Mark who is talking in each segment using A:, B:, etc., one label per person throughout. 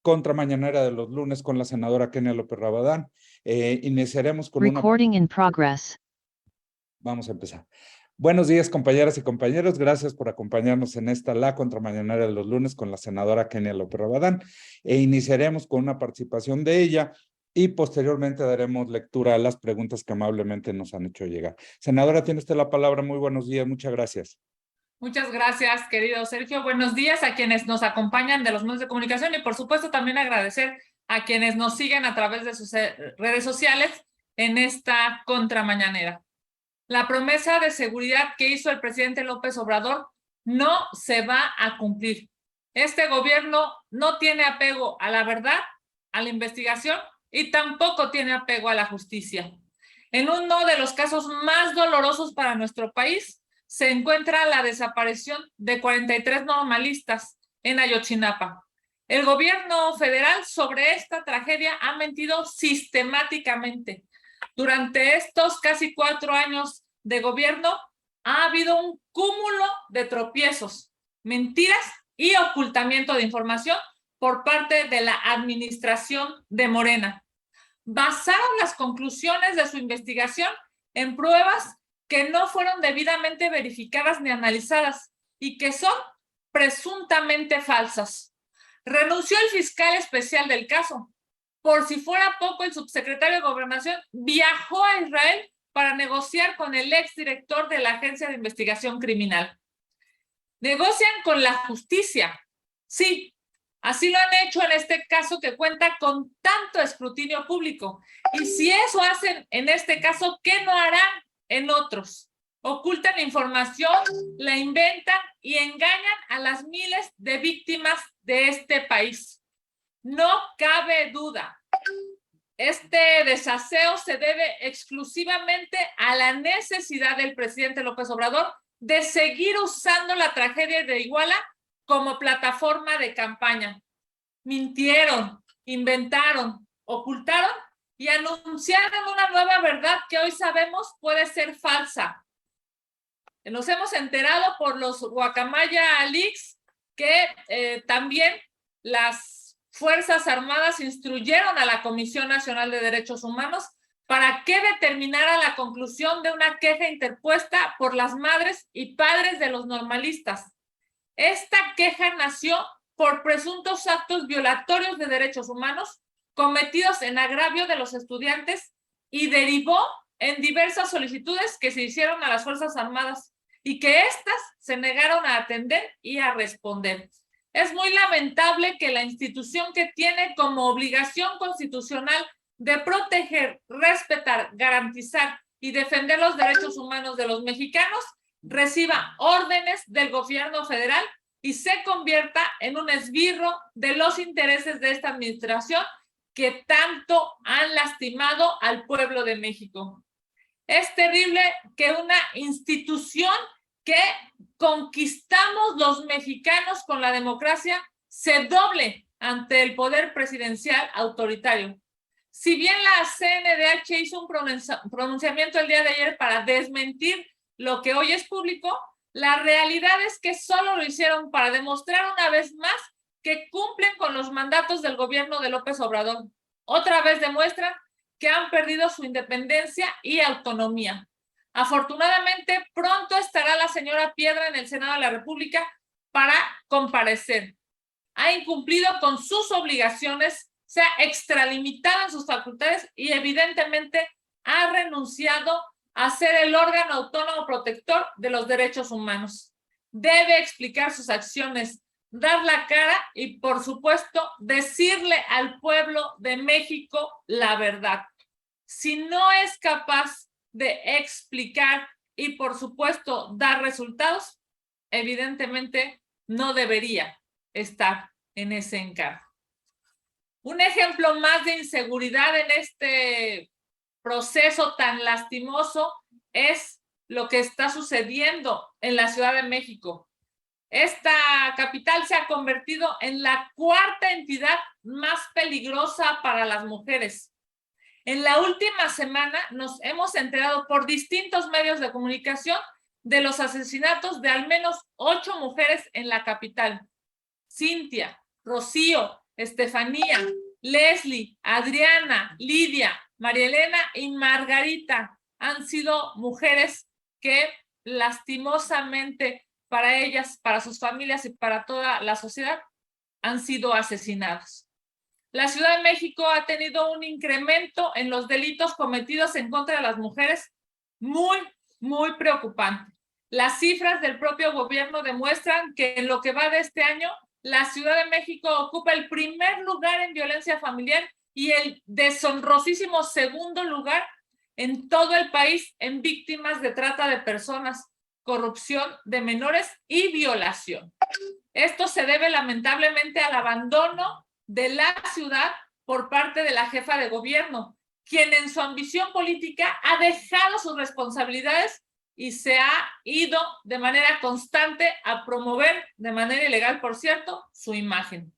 A: contramañanera de los lunes con la senadora Kenia López Rabadán. Iniciaremos con
B: Recording in progress.
A: Vamos a empezar. Buenos días, compañeras y compañeros. Gracias por acompañarnos en la contramañanera de los lunes con la senadora Kenia López Rabadán. Iniciaremos con una participación de ella y posteriormente daremos lectura a las preguntas que amablemente nos han hecho llegar. Senadora, tiene usted la palabra. Muy buenos días. Muchas gracias.
C: Muchas gracias, querido Sergio. Buenos días a quienes nos acompañan de los medios de comunicación y, por supuesto, también agradecer a quienes nos siguen a través de sus redes sociales en esta contramañanera. La promesa de seguridad que hizo el presidente López Obrador no se va a cumplir. Este gobierno no tiene apego a la verdad, a la investigación y tampoco tiene apego a la justicia. En uno de los casos más dolorosos para nuestro país, se encuentra la desaparición de 43 normalistas en Ayotzinapa. El gobierno federal sobre esta tragedia ha mentido sistemáticamente. Durante estos casi 4 años de gobierno ha habido un cúmulo de tropiezos, mentiras y ocultamiento de información por parte de la administración de Morena. Basaron las conclusiones de su investigación en pruebas que no fueron debidamente verificadas ni analizadas y que son presuntamente falsas. Renunció el fiscal especial del caso. Por si fuera poco, el subsecretario de Gobernación viajó a Israel para negociar con el exdirector de la Agencia de Investigación Criminal. Negocian con la justicia. Sí, así lo han hecho en este caso que cuenta con tanto escrutinio público. Y si eso hacen en este caso, ¿qué no harán en otros? Ocultan información, la inventan y engañan a las miles de víctimas de este país. No cabe duda. Este desaseo se debe exclusivamente a la necesidad del presidente López Obrador de seguir usando la tragedia de Iguala como plataforma de campaña. Mintieron, inventaron, ocultaron y anunciaron una nueva verdad que hoy sabemos puede ser falsa. Nos hemos enterado por los Guacamaya Leaks que también las Fuerzas Armadas instruyeron a la Comisión Nacional de Derechos Humanos para que determinara la conclusión de una queja interpuesta por las madres y padres de los normalistas. Esta queja nació por presuntos actos violatorios de derechos humanos cometidos en agravio de los estudiantes y derivó en diversas solicitudes que se hicieron a las Fuerzas Armadas y que éstas se negaron a atender y a responder. Es muy lamentable que la institución que tiene como obligación constitucional de proteger, respetar, garantizar y defender los derechos humanos de los mexicanos reciba órdenes del gobierno federal y se convierta en un esbirro de los intereses de esta administración que tanto han lastimado al pueblo de México. Es terrible que una institución que conquistamos los mexicanos con la democracia se doble ante el poder presidencial autoritario. Si bien la CNDH hizo un pronunciamiento el día de ayer para desmentir lo que hoy es público, la realidad es que solo lo hicieron para demostrar una vez más que cumplen con los mandatos del gobierno de López Obrador. Otra vez demuestran que han perdido su independencia y autonomía. Afortunadamente, pronto estará la señora Piedra en el Senado de la República para comparecer. Ha incumplido con sus obligaciones, se ha extralimitado en sus facultades y evidentemente ha renunciado a ser el órgano autónomo protector de los derechos humanos. Debe explicar sus acciones, dar la cara y, por supuesto, decirle al pueblo de México la verdad. Si no es capaz de explicar y, por supuesto, dar resultados, evidentemente no debería estar en ese encargo. Un ejemplo más de inseguridad en este proceso tan lastimoso es lo que está sucediendo en la Ciudad de México. Esta capital se ha convertido en la cuarta entidad más peligrosa para las mujeres. En la última semana nos hemos enterado por distintos medios de comunicación de los asesinatos de al menos 8 mujeres en la capital. Cintia, Rocío, Estefanía, Leslie, Adriana, Lidia, María Elena y Margarita han sido mujeres que lastimosamente para ellas, para sus familias y para toda la sociedad han sido asesinadas. La Ciudad de México ha tenido un incremento en los delitos cometidos en contra de las mujeres muy preocupante. Las cifras del propio gobierno demuestran que en lo que va de este año, la Ciudad de México ocupa el primer lugar en violencia familiar y el deshonrosísimo segundo lugar en todo el país en víctimas de trata de personas, corrupción de menores y violación. Esto se debe lamentablemente al abandono de la ciudad por parte de la jefa de gobierno, quien en su ambición política ha dejado sus responsabilidades y se ha ido de manera constante a promover, de manera ilegal, por cierto, su imagen.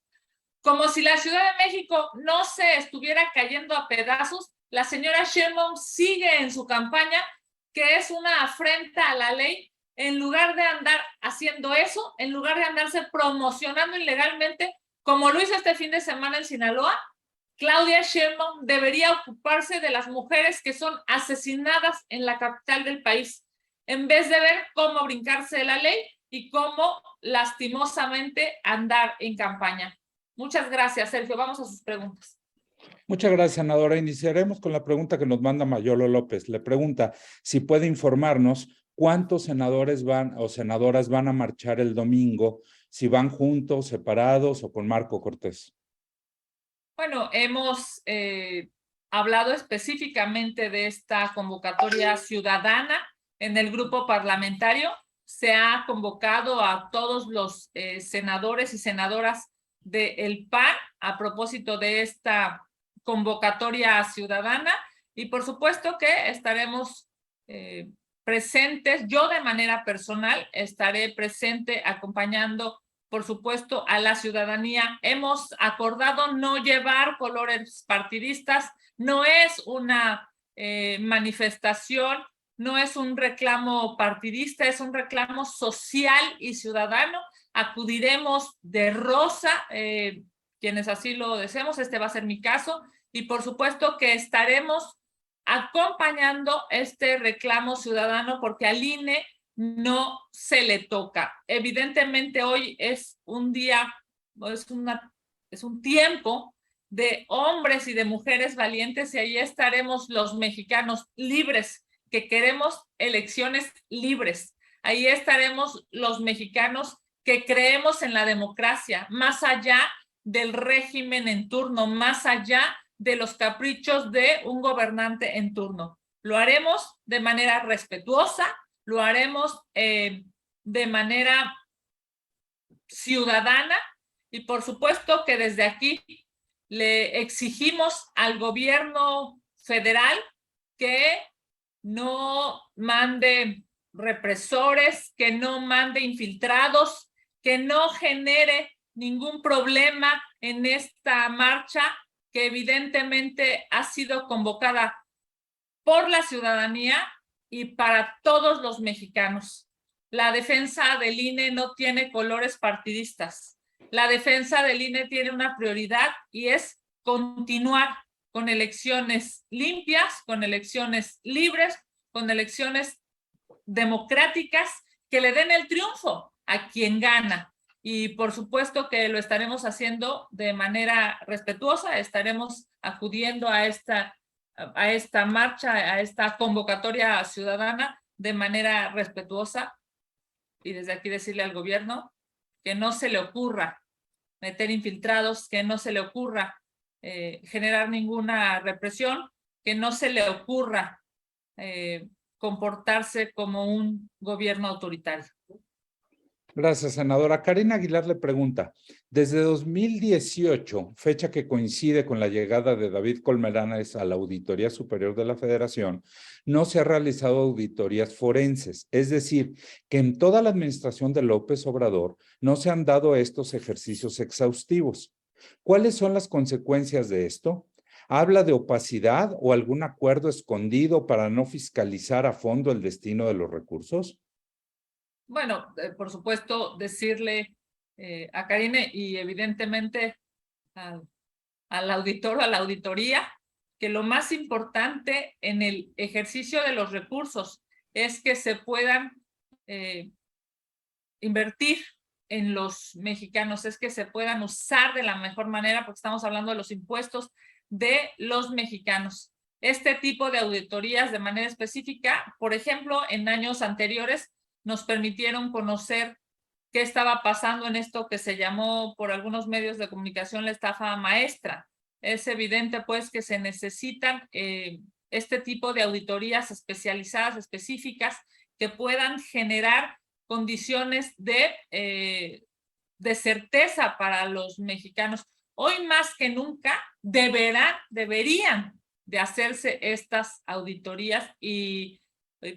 C: Como si la Ciudad de México no se estuviera cayendo a pedazos, la señora Sheinbaum sigue en su campaña, que es una afrenta a la ley. En lugar de andar haciendo eso, en lugar de andarse promocionando ilegalmente, como lo hizo este fin de semana en Sinaloa, Claudia Sheinbaum debería ocuparse de las mujeres que son asesinadas en la capital del país, en vez de ver cómo brincarse de la ley y cómo lastimosamente andar en campaña. Muchas gracias, Sergio. Vamos a sus preguntas.
A: Muchas gracias, senadora. Iniciaremos con la pregunta que nos manda Mayolo López. Le pregunta si puede informarnos cuántos senadores van o senadoras van a marchar el domingo, si van juntos, separados o con Marco Cortés.
C: Bueno, hemos hablado específicamente de esta convocatoria ciudadana en el grupo parlamentario. Se ha convocado a todos los senadores y senadoras del PAN a propósito de esta convocatoria ciudadana y por supuesto que estaremos presentes. Yo de manera personal estaré presente acompañando por supuesto, a la ciudadanía. Hemos acordado no llevar colores partidistas, no es una manifestación, no es un reclamo partidista, es un reclamo social y ciudadano. Acudiremos de rosa, quienes así lo deseemos, este va a ser mi caso, y por supuesto que estaremos acompañando este reclamo ciudadano porque al INE no se le toca. Evidentemente hoy es un día, es un tiempo de hombres y de mujeres valientes y ahí estaremos los mexicanos libres que queremos elecciones libres. Ahí estaremos los mexicanos que creemos en la democracia, más allá del régimen en turno, más allá de los caprichos de un gobernante en turno. Lo haremos de manera respetuosa, lo haremos de manera ciudadana y por supuesto que desde aquí le exigimos al gobierno federal que no mande represores, que no mande infiltrados, que no genere ningún problema en esta marcha que evidentemente ha sido convocada por la ciudadanía y para todos los mexicanos. La defensa del INE no tiene colores partidistas. La defensa del INE tiene una prioridad y es continuar con elecciones limpias, con elecciones libres, con elecciones democráticas que le den el triunfo a quien gana. Y por supuesto que lo estaremos haciendo de manera respetuosa, estaremos acudiendo a esta marcha, a esta convocatoria ciudadana de manera respetuosa y desde aquí decirle al gobierno que no se le ocurra meter infiltrados, que no se le ocurra generar ninguna represión, que no se le ocurra comportarse como un gobierno autoritario.
A: Gracias, senadora. Karina Aguilar le pregunta, desde 2018, fecha que coincide con la llegada de David Colmenares a la Auditoría Superior de la Federación, no se ha realizado auditorías forenses, es decir, que en toda la administración de López Obrador no se han dado estos ejercicios exhaustivos. ¿Cuáles son las consecuencias de esto? ¿Habla de opacidad o algún acuerdo escondido para no fiscalizar a fondo el destino de los recursos?
C: Bueno, por supuesto, decirle a Karine y evidentemente al auditor o a la auditoría, que lo más importante en el ejercicio de los recursos es que se puedan invertir en los mexicanos, es que se puedan usar de la mejor manera, porque estamos hablando de los impuestos de los mexicanos. Este tipo de auditorías de manera específica, por ejemplo, en años anteriores nos permitieron conocer qué estaba pasando en esto que se llamó por algunos medios de comunicación la estafa maestra. Es evidente, pues, que se necesitan este tipo de auditorías especializadas, específicas, que puedan generar condiciones de certeza para los mexicanos. Hoy más que nunca deberían de hacerse estas auditorías y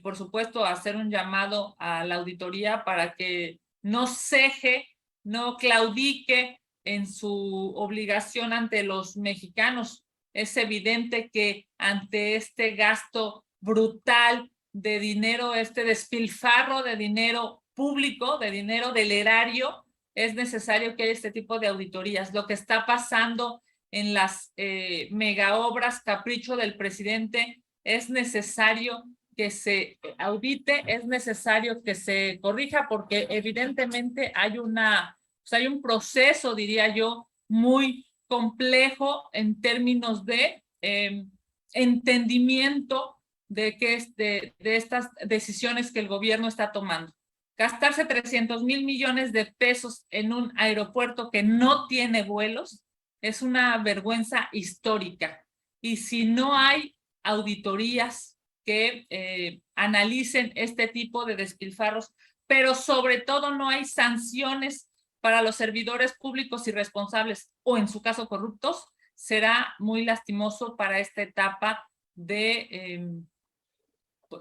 C: por supuesto hacer un llamado a la auditoría para que no ceje, no claudique en su obligación ante los mexicanos. Es evidente que ante este gasto brutal de dinero, este despilfarro de dinero público, de dinero del erario, es necesario que haya este tipo de auditorías. Lo que está pasando en las mega obras capricho del presidente, es necesario que se audite, es necesario que se corrija, porque evidentemente hay hay un proceso, diría yo, muy complejo en términos de entendimiento de estas decisiones que el gobierno está tomando. Gastarse 300 mil millones de pesos en un aeropuerto que no tiene vuelos es una vergüenza histórica. Y si no hay auditorías que analicen este tipo de despilfarros, pero sobre todo no hay sanciones para los servidores públicos irresponsables o en su caso corruptos, será muy lastimoso para esta etapa de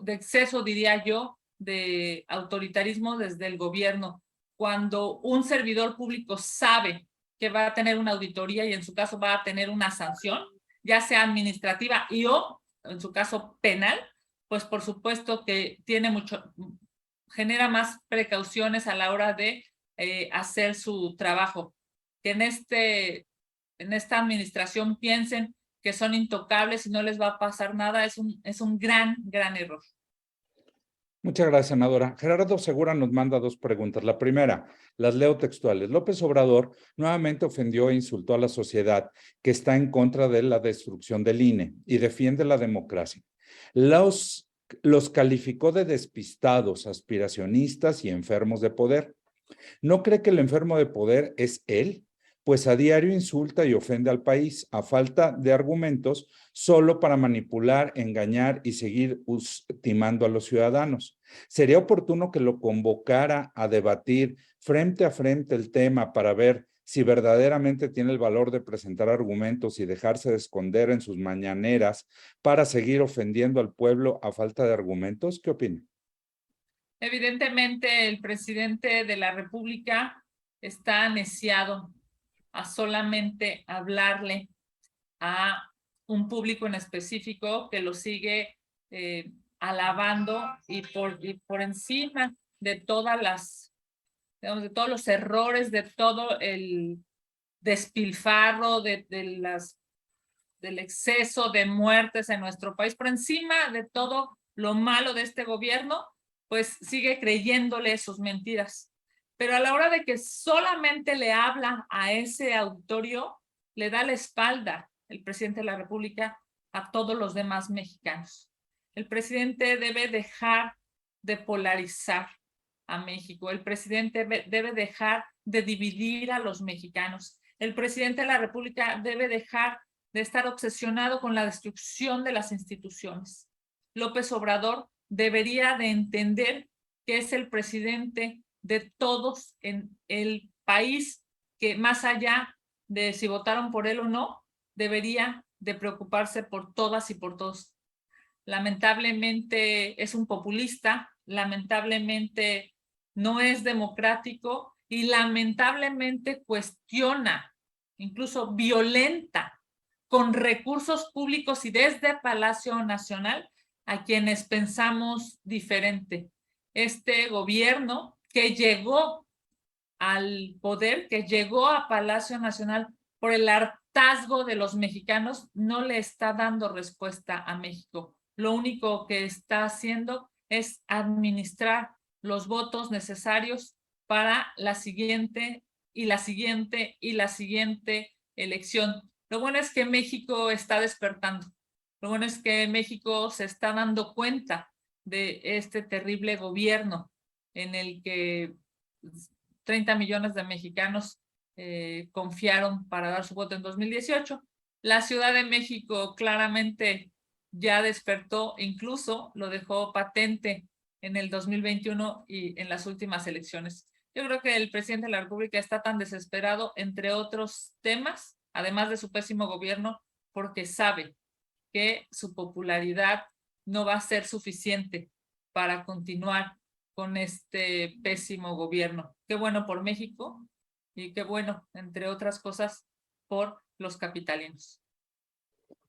C: exceso, diría yo, de autoritarismo desde el gobierno. Cuando un servidor público sabe que va a tener una auditoría y en su caso va a tener una sanción, ya sea administrativa y o en su caso penal, pues por supuesto que genera más precauciones a la hora de hacer su trabajo. Que en esta administración piensen que son intocables y no les va a pasar nada, es un gran error.
A: Muchas gracias, senadora. Gerardo Segura nos manda dos preguntas. La primera, las leo textuales. López Obrador nuevamente ofendió e insultó a la sociedad que está en contra de la destrucción del INE y defiende la democracia. Los calificó de despistados, aspiracionistas y enfermos de poder. ¿No cree que el enfermo de poder es él? Pues a diario insulta y ofende al país a falta de argumentos solo para manipular, engañar y seguir timando a los ciudadanos. ¿Sería oportuno que lo convocara a debatir frente a frente el tema para ver si verdaderamente tiene el valor de presentar argumentos y dejarse de esconder en sus mañaneras para seguir ofendiendo al pueblo a falta de argumentos? ¿Qué opina?
C: Evidentemente, el presidente de la República está aneciado a solamente hablarle a un público en específico que lo sigue alabando y por encima de todas digamos, de todos los errores, de todo el despilfarro, del exceso de muertes en nuestro país, por encima de todo lo malo de este gobierno, pues sigue creyéndole sus mentiras. Pero a la hora de que solamente le habla a ese auditorio, le da la espalda el presidente de la República a todos los demás mexicanos. El presidente debe dejar de polarizar a México. El presidente debe dejar de dividir a los mexicanos. El presidente de la República debe dejar de estar obsesionado con la destrucción de las instituciones. López Obrador debería de entender que es el presidente de todos en el país, que más allá de si votaron por él o no, debería de preocuparse por todas y por todos. Lamentablemente es un populista, lamentablemente no es democrático y lamentablemente cuestiona, incluso violenta, con recursos públicos y desde Palacio Nacional a quienes pensamos diferente. Este gobierno que llegó al poder, que llegó a Palacio Nacional por el hartazgo de los mexicanos, no le está dando respuesta a México. Lo único que está haciendo es administrar los votos necesarios para la siguiente y la siguiente y la siguiente elección. Lo bueno es que México está despertando. Lo bueno es que México se está dando cuenta de este terrible gobierno en el que 30 millones de mexicanos confiaron para dar su voto en 2018. La Ciudad de México claramente ya despertó, incluso lo dejó patente en el 2021 y en las últimas elecciones. Yo creo que el presidente de la República está tan desesperado, entre otros temas, además de su pésimo gobierno, porque sabe que su popularidad no va a ser suficiente para continuar con este pésimo gobierno. Qué bueno por México y qué bueno, entre otras cosas, por los capitalinos.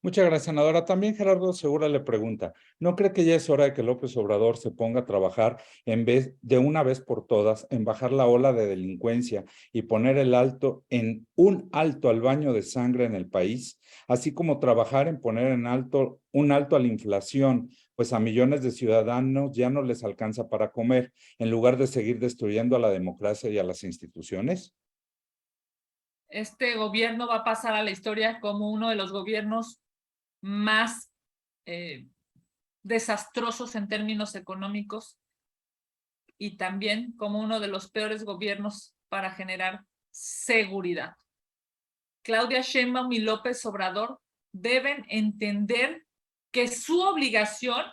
A: Muchas gracias, senadora. También Gerardo Segura le pregunta, ¿no cree que ya es hora de que López Obrador se ponga a trabajar en vez de una vez por todas en bajar la ola de delincuencia y poner un alto al baño de sangre en el país, así como trabajar en poner un alto a la inflación, pues a millones de ciudadanos ya no les alcanza para comer, en lugar de seguir destruyendo a la democracia y a las instituciones?
C: Este gobierno va a pasar a la historia como uno de los gobiernos más desastrosos en términos económicos y también como uno de los peores gobiernos para generar seguridad. Claudia Sheinbaum y López Obrador deben entender que su obligación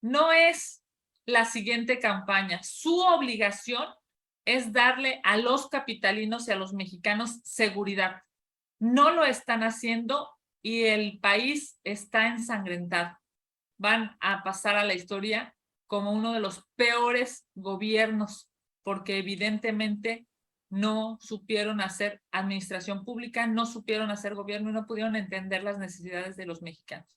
C: no es la siguiente campaña, su obligación es darle a los capitalinos y a los mexicanos seguridad. No lo están haciendo y el país está ensangrentado. Van a pasar a la historia como uno de los peores gobiernos, porque evidentemente no supieron hacer administración pública, no supieron hacer gobierno y no pudieron entender las necesidades de los mexicanos.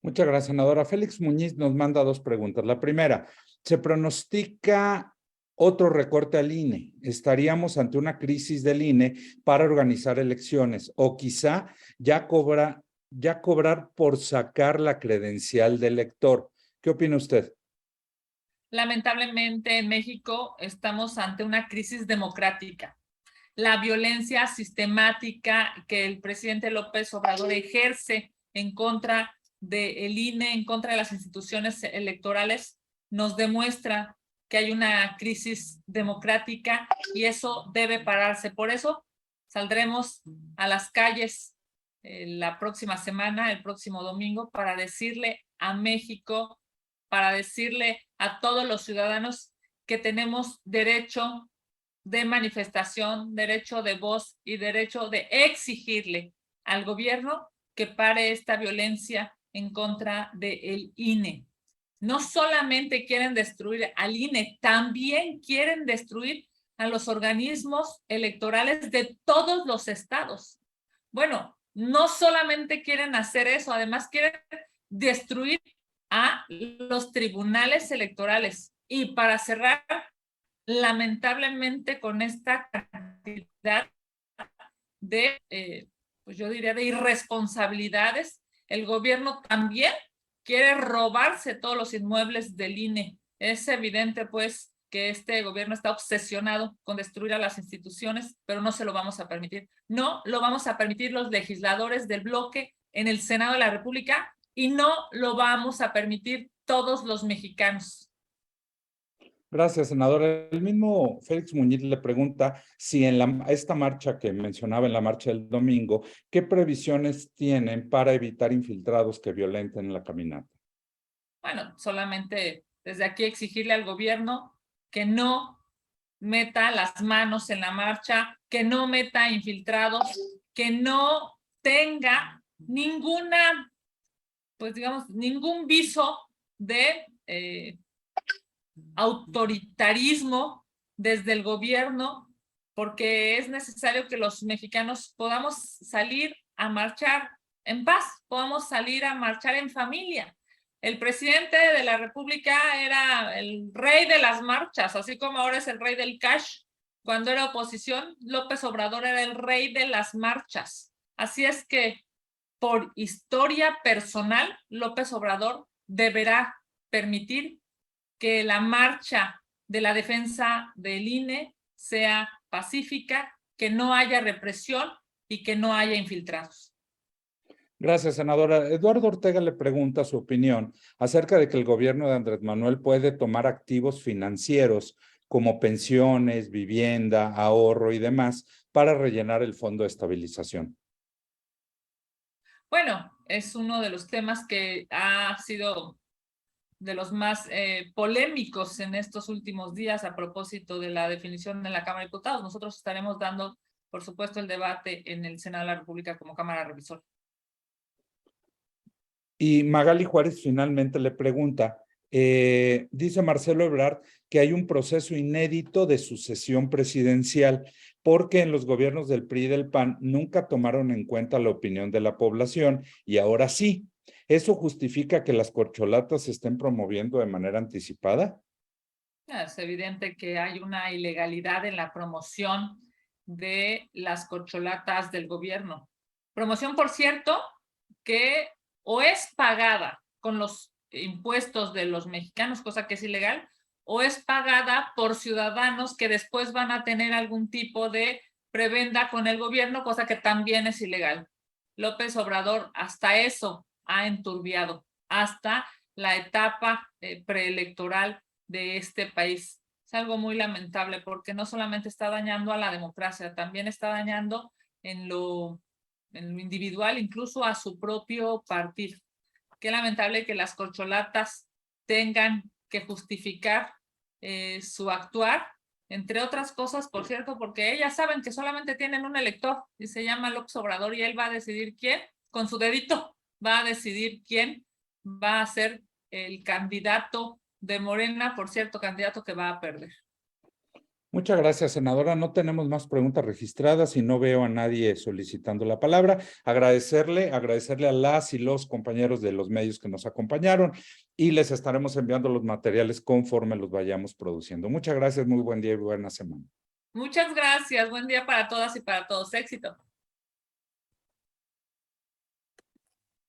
A: Muchas gracias, senadora. Félix Muñiz nos manda dos preguntas. La primera, ¿se pronostica otro recorte al INE? ¿Estaríamos ante una crisis del INE para organizar elecciones o quizá ya cobrar por sacar la credencial del elector? ¿Qué opina usted?
C: Lamentablemente en México estamos ante una crisis democrática. La violencia sistemática que el presidente López Obrador ejerce en contra del INE, en contra de las instituciones electorales, nos demuestra que hay una crisis democrática y eso debe pararse. Por eso saldremos a las calles la próxima semana, el próximo domingo, para decirle a México, para decirle a todos los ciudadanos que tenemos derecho de manifestación, derecho de voz y derecho de exigirle al gobierno que pare esta violencia en contra del INE. No solamente quieren destruir al INE, también quieren destruir a los organismos electorales de todos los estados. Bueno, no solamente quieren hacer eso, además quieren destruir a los tribunales electorales. Y para cerrar, lamentablemente con esta cantidad de, pues yo diría, de irresponsabilidades, el gobierno también quiere robarse todos los inmuebles del INE. Es evidente, pues, que este gobierno está obsesionado con destruir a las instituciones, pero no se lo vamos a permitir. No lo vamos a permitir los legisladores del bloque en el Senado de la República y no lo vamos a permitir todos los mexicanos.
A: Gracias, senador. El mismo Félix Muñiz le pregunta si en esta marcha que mencionaba, en la marcha del domingo, ¿qué previsiones tienen para evitar infiltrados que violenten la caminata?
C: Bueno, solamente desde aquí exigirle al gobierno que no meta las manos en la marcha, que no meta infiltrados, que no tenga ninguna, pues digamos, ningún viso de autoritarismo desde el gobierno, porque es necesario que los mexicanos podamos salir a marchar en paz, podamos salir a marchar en familia. El presidente de la República era el rey de las marchas, así como ahora es el rey del cash. cuando era oposición, López Obrador era el rey de las marchas. Así es que, por historia personal, López Obrador deberá permitir que la marcha de la defensa del INE sea pacífica, que no haya represión y que no haya infiltrados.
A: Gracias, senadora. Eduardo Ortega le pregunta su opinión acerca de que el gobierno de Andrés Manuel puede tomar activos financieros como pensiones, vivienda, ahorro y demás para rellenar el fondo de estabilización.
C: Bueno, es uno de los temas que ha sido de los más polémicos en estos últimos días a propósito de la definición en la Cámara de Diputados. Nosotros estaremos dando, por supuesto, el debate en el Senado de la República como Cámara Revisora.
A: Y Magali Juárez finalmente le pregunta, dice Marcelo Ebrard que hay un proceso inédito de sucesión presidencial porque en los gobiernos del PRI y del PAN nunca tomaron en cuenta la opinión de la población y ahora sí. ¿Eso justifica que las corcholatas se estén promoviendo de manera anticipada?
C: Es evidente que hay una ilegalidad en la promoción de las corcholatas del gobierno. Promoción, por cierto, que o es pagada con los impuestos de los mexicanos, cosa que es ilegal, o es pagada por ciudadanos que después van a tener algún tipo de prebenda con el gobierno, cosa que también es ilegal. López Obrador hasta eso ha enturbiado, hasta la etapa preelectoral de este país. Es algo muy lamentable porque no solamente está dañando a la democracia, también está dañando en lo individual, incluso a su propio partido. Qué lamentable que las corcholatas tengan que justificar su actuar, entre otras cosas, por cierto, porque ellas saben que solamente tienen un elector y se llama López Obrador y él va a decidir quién, con su dedito, va a decidir quién va a ser el candidato de Morena, por cierto, candidato que va a perder.
A: Muchas gracias, senadora. No tenemos más preguntas registradas y no veo a nadie solicitando la palabra. Agradecerle a las y los compañeros de los medios que nos acompañaron y les estaremos enviando los materiales conforme los vayamos produciendo. Muchas gracias, muy buen día y buena semana.
C: Muchas gracias, buen día para todas y para todos. Éxito.